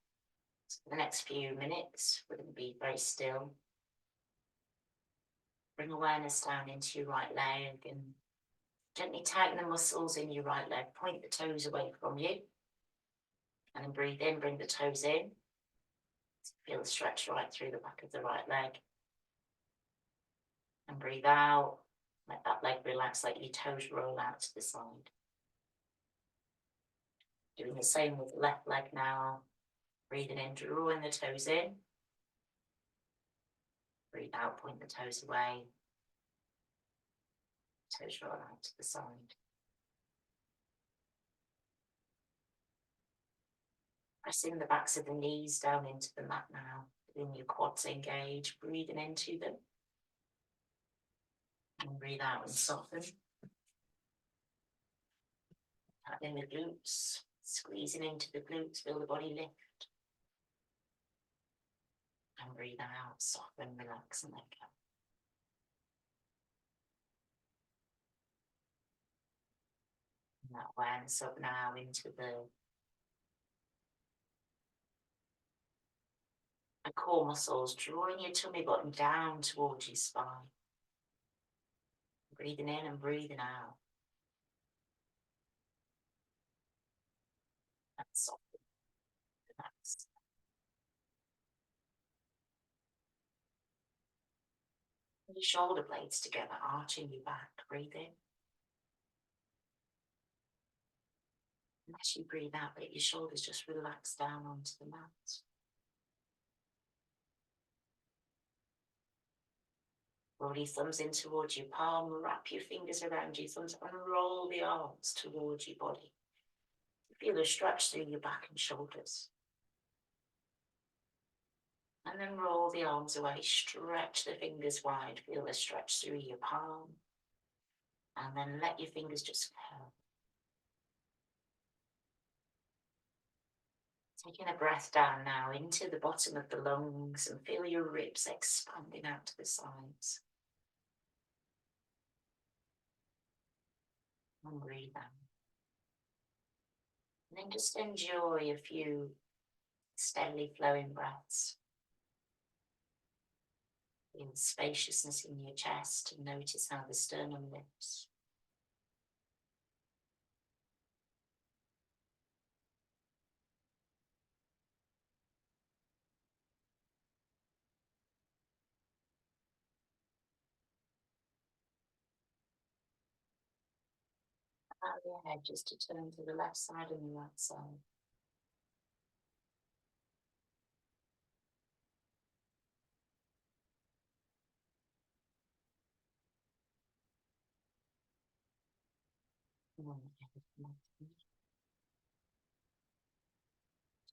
So for the next few minutes, we're going to be very still. Bring awareness down into your right leg and gently tighten the muscles in your right leg. Point the toes away from you. And then breathe in, bring the toes in. Feel the stretch right through the back of the right leg. And breathe out. Let that leg relax, let your toes roll out to the side. Doing the same with the left leg now. Breathing in, drawing the toes in. Breathe out, point the toes away. Toes roll out to the side. Pressing the backs of the knees down into the mat now. Feeling your quads engage, breathing into them. And breathe out and soften. Tightening the glutes, squeezing into the glutes, feel the body lift. And breathe out, soften, relax, and let go. And that awareness up now into the core muscles, drawing your tummy button down towards your spine. Breathing in and breathing out. And soften, relax. Your shoulder blades together, arching your back. Breathe in. And as you breathe out, let your shoulders just relax down onto the mat. Roll your thumbs in towards your palm, wrap your fingers around your thumbs and roll the arms towards your body. Feel a stretch through your back and shoulders. And then roll the arms away, stretch the fingers wide, feel a stretch through your palm. And then let your fingers just curl. Taking a breath down now into the bottom of the lungs and feel your ribs expanding out to the sides. And breathe out. And then just enjoy a few steadily flowing breaths. Feel the spaciousness in your chest and notice how the sternum lifts. Allow your head just to turn to the left side and the right side.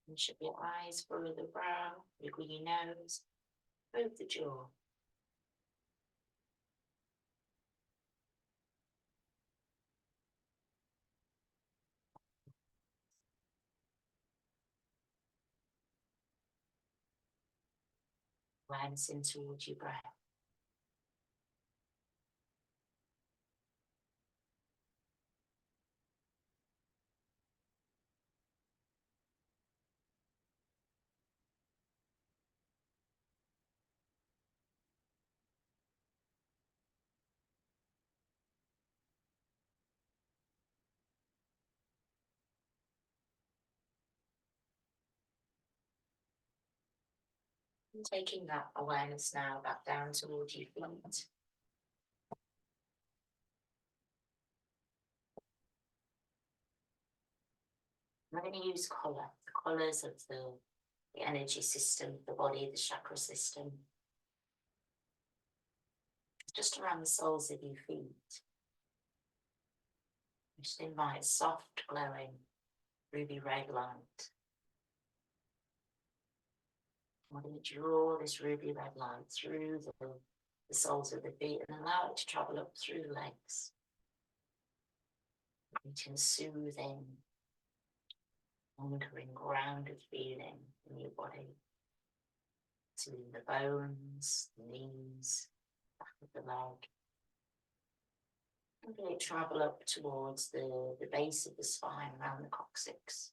Finish up your eyes, follow the brow, wiggle your nose, move the jaw. Awareness in towards your breath. And taking that awareness now back down towards your feet. I'm going to use colour, the colours of the energy system, the body, the chakra system. Just around the soles of your feet. Just invite soft, glowing, ruby red light. I'm going to draw this ruby red light through the soles of the feet and allow it to travel up through the legs. Creating soothing, anchoring, grounded feeling in your body. To the bones, the knees, back of the leg. And let it travel up towards the base of the spine, around the coccyx.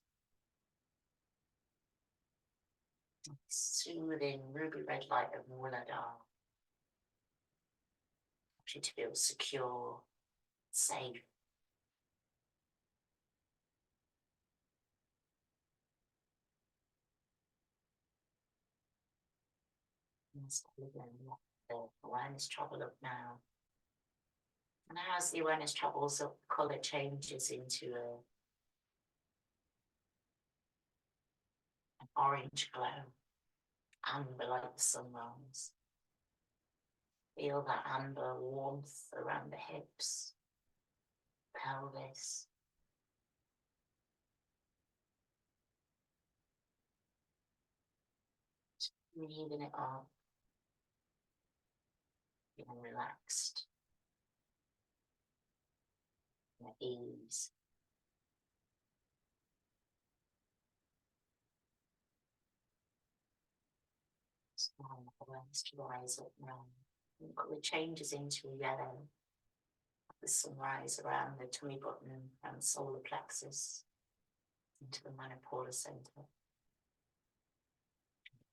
Soothing ruby red light of Muladhar. Helps you to feel secure, safe. Let's let the awareness travel up now. And as the awareness travels up, the colour changes into an orange glow, amber like the sunrise. Feel that amber warmth around the hips, pelvis. Breathing it up, feeling relaxed, and at ease. Awareness to rise up now. And colour changes into a yellow. The sunrise around the tummy button and solar plexus into the manipular centre.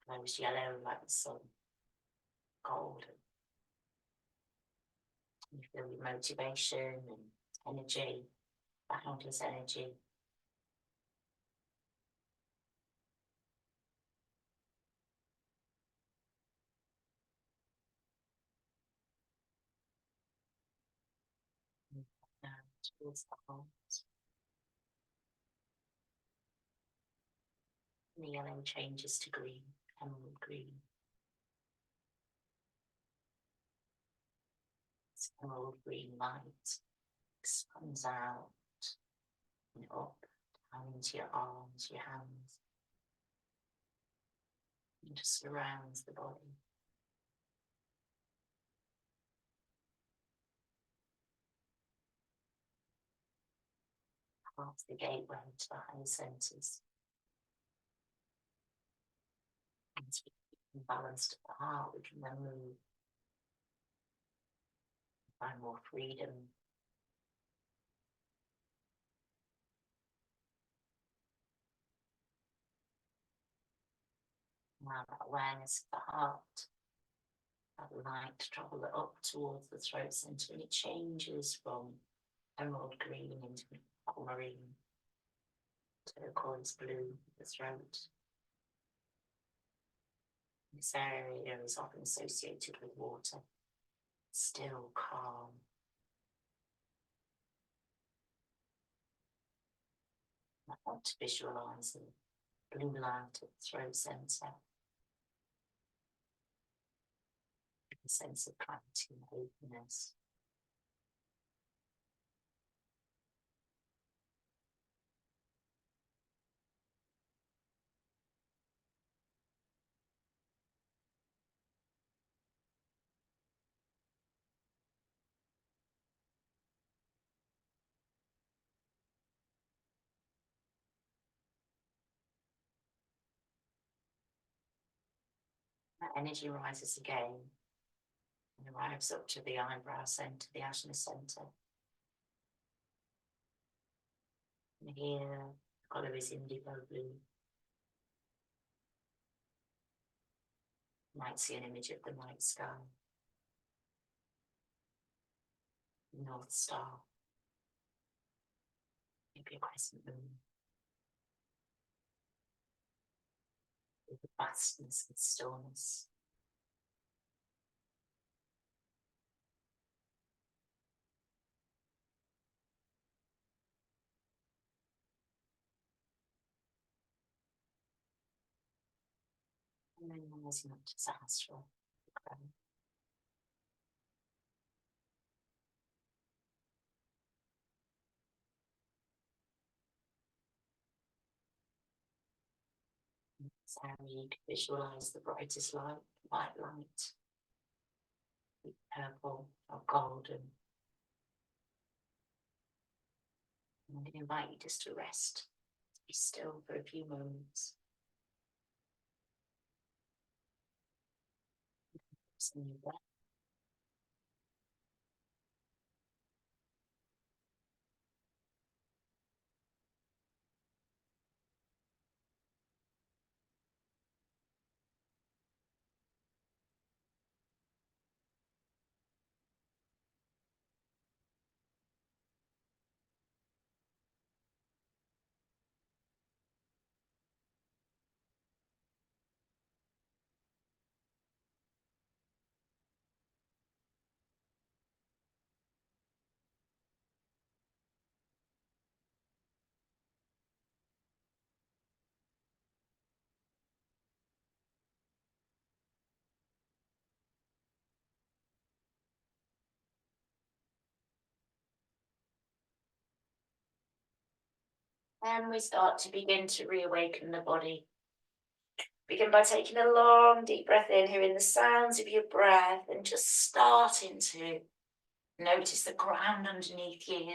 Glows yellow like the sun, golden. You feel your motivation and energy, boundless energy. Now towards the heart. And the yellow changes to green, emerald green. This emerald green light expands out and up, down into your arms, your hands. And just surrounds the body. Past the gateway to the higher centres. Once we keep balanced at the heart, we can then move. Find more freedom. Now that awareness of the heart, that light travel it up towards the throat centre, and it changes from emerald green into aquamarine, turquoise blue, the throat. This area is often associated with water, still, calm. I want to visualise the blue light at the throat centre. A sense of clarity and openness. That energy rises again and arrives up to the eyebrow centre, the Ajna centre. And here, the colour is indigo blue. You might see an image of the night sky. North Star. Maybe a crescent moon. With the vastness and stillness. And then rising up to Sahasrara. So you can visualise the brightest light, white light, purple or golden. I'm going to invite you just to rest, to be still for a few moments. Some new breath. And we start to begin to reawaken the body. Begin by taking a long, deep breath in, hearing the sounds of your breath, and just starting to notice the ground underneath you.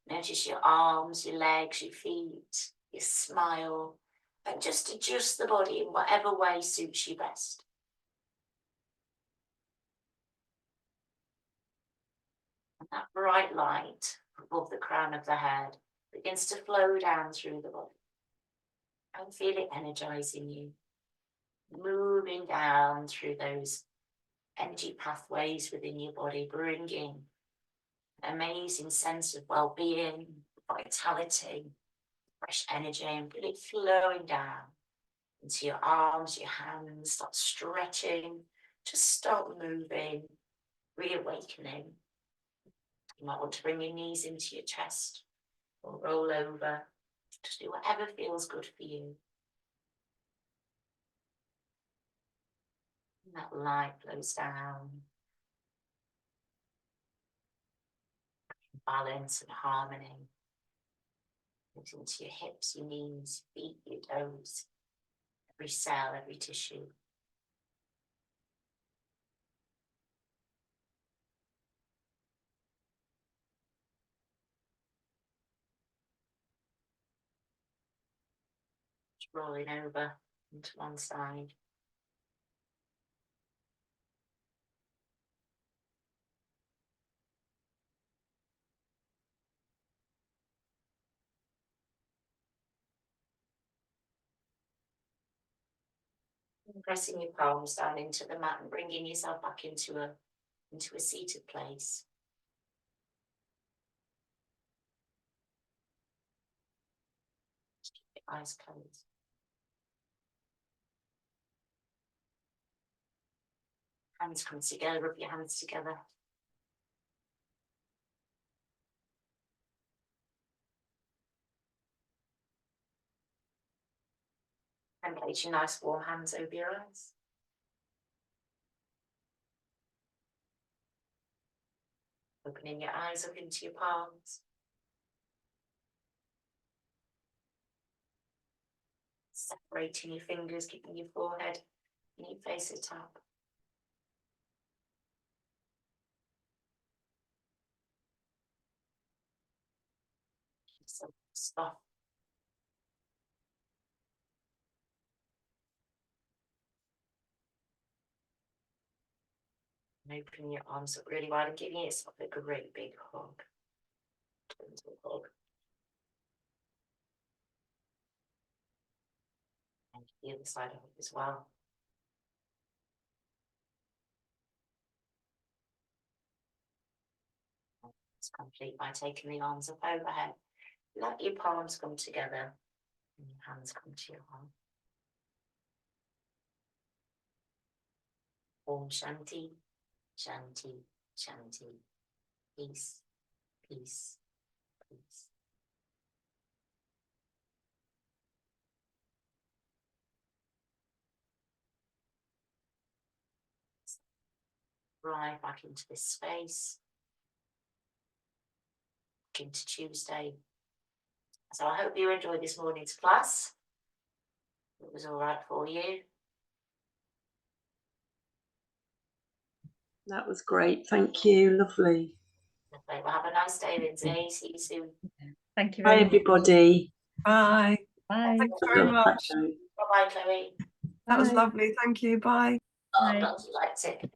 Notice your arms, your legs, your feet, your smile, and just adjust the body in whatever way suits you best. And that bright light above the crown of the head begins to flow down through the body. And feel it energizing you, moving down through those energy pathways within your body, bringing an amazing sense of well-being, vitality, fresh energy, and feel it flowing down into your arms, your hands. Start stretching, just start moving, reawakening. You might want to bring your knees into your chest or roll over. Just do whatever feels good for you. And that light flows down. Balance and harmony. Moves into your hips, your knees, feet, your toes, every cell, every tissue. Just rolling over into one side. And pressing your palms down into the mat and bringing yourself back into a seated place. Just keep your eyes closed. Hands come together, rub your hands together. And place your nice warm hands over your eyes. Opening your eyes up into your palms. Separating your fingers, keeping your forehead and your face at top. So soft. And opening your arms up really wide and giving yourself a great big hug. Gentle hug. And the other side of it as well. It's complete by taking the arms up overhead. Let your palms come together and your hands come to your heart. Om Shanti, Shanti, Shanti. Peace, peace, peace. Right back into this space. Back into Tuesday. So I hope you enjoyed this morning's class. It was all right for you. That was great. Thank you. Lovely. Okay, well, have a nice day, Lindsay. See you soon. Thank you Bye, very much. everybody. Bye. Bye. Thanks very much. Bye-bye, Chloe. That was Bye. lovely. Thank you. Bye. Oh, Bye. I'm glad you liked it.